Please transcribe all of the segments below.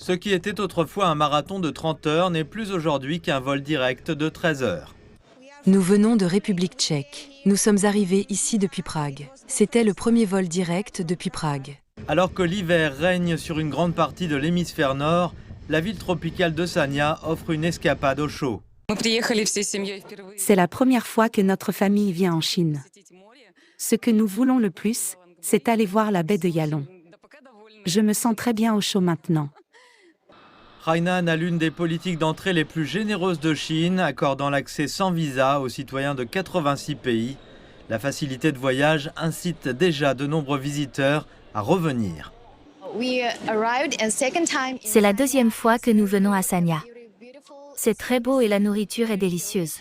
Ce qui était autrefois un marathon de 30 heures n'est plus aujourd'hui qu'un vol direct de 13 heures. Nous venons de République tchèque. Nous sommes arrivés ici depuis Prague. C'était le premier vol direct depuis Prague. Alors que l'hiver règne sur une grande partie de l'hémisphère nord, la ville tropicale de Sanya offre une escapade au chaud. C'est la première fois que notre famille vient en Chine. Ce que nous voulons le plus, c'est aller voir la baie de Yalong. Je me sens très bien au chaud maintenant. Hainan a l'une des politiques d'entrée les plus généreuses de Chine, accordant l'accès sans visa aux citoyens de 86 pays. La facilité de voyage incite déjà de nombreux visiteurs à revenir. C'est la deuxième fois que nous venons à Sanya. C'est très beau et la nourriture est délicieuse.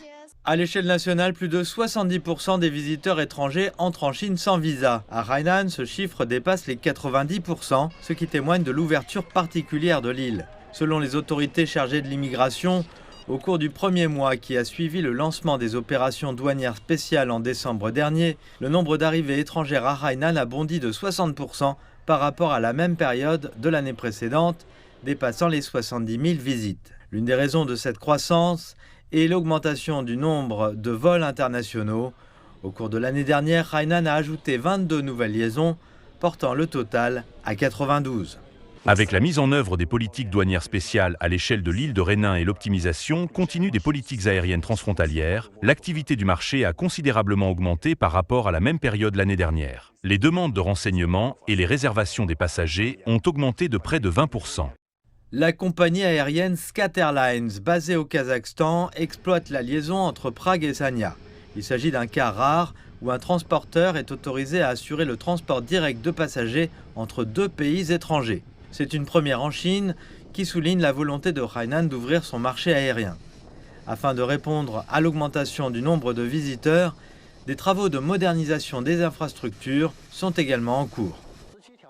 À l'échelle nationale, plus de 70% des visiteurs étrangers entrent en Chine sans visa. À Hainan, ce chiffre dépasse les 90%, ce qui témoigne de l'ouverture particulière de l'île. Selon les autorités chargées de l'immigration, au cours du premier mois qui a suivi le lancement des opérations douanières spéciales en décembre dernier, le nombre d'arrivées étrangères à Hainan a bondi de 60% par rapport à la même période de l'année précédente, dépassant les 70 000 visites. L'une des raisons de cette croissance est l'augmentation du nombre de vols internationaux. Au cours de l'année dernière, Hainan a ajouté 22 nouvelles liaisons, portant le total à 92. Avec la mise en œuvre des politiques douanières spéciales à l'échelle de l'île de Hainan et l'optimisation continue des politiques aériennes transfrontalières, l'activité du marché a considérablement augmenté par rapport à la même période l'année dernière. Les demandes de renseignements et les réservations des passagers ont augmenté de près de 20%. La compagnie aérienne SCAT Airlines, basée au Kazakhstan, exploite la liaison entre Prague et Sanya. Il s'agit d'un cas rare où un transporteur est autorisé à assurer le transport direct de passagers entre deux pays étrangers. C'est une première en Chine qui souligne la volonté de Hainan d'ouvrir son marché aérien. Afin de répondre à l'augmentation du nombre de visiteurs, des travaux de modernisation des infrastructures sont également en cours.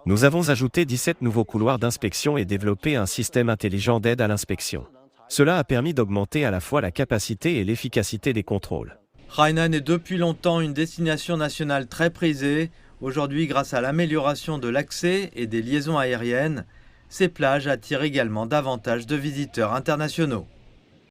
Nous avons ajouté 17 nouveaux couloirs d'inspection et développé un système intelligent d'aide à l'inspection. Cela a permis d'augmenter à la fois la capacité et l'efficacité des contrôles. Hainan est depuis longtemps une destination nationale très prisée. Aujourd'hui, grâce à l'amélioration de l'accès et des liaisons aériennes, ces plages attirent également davantage de visiteurs internationaux.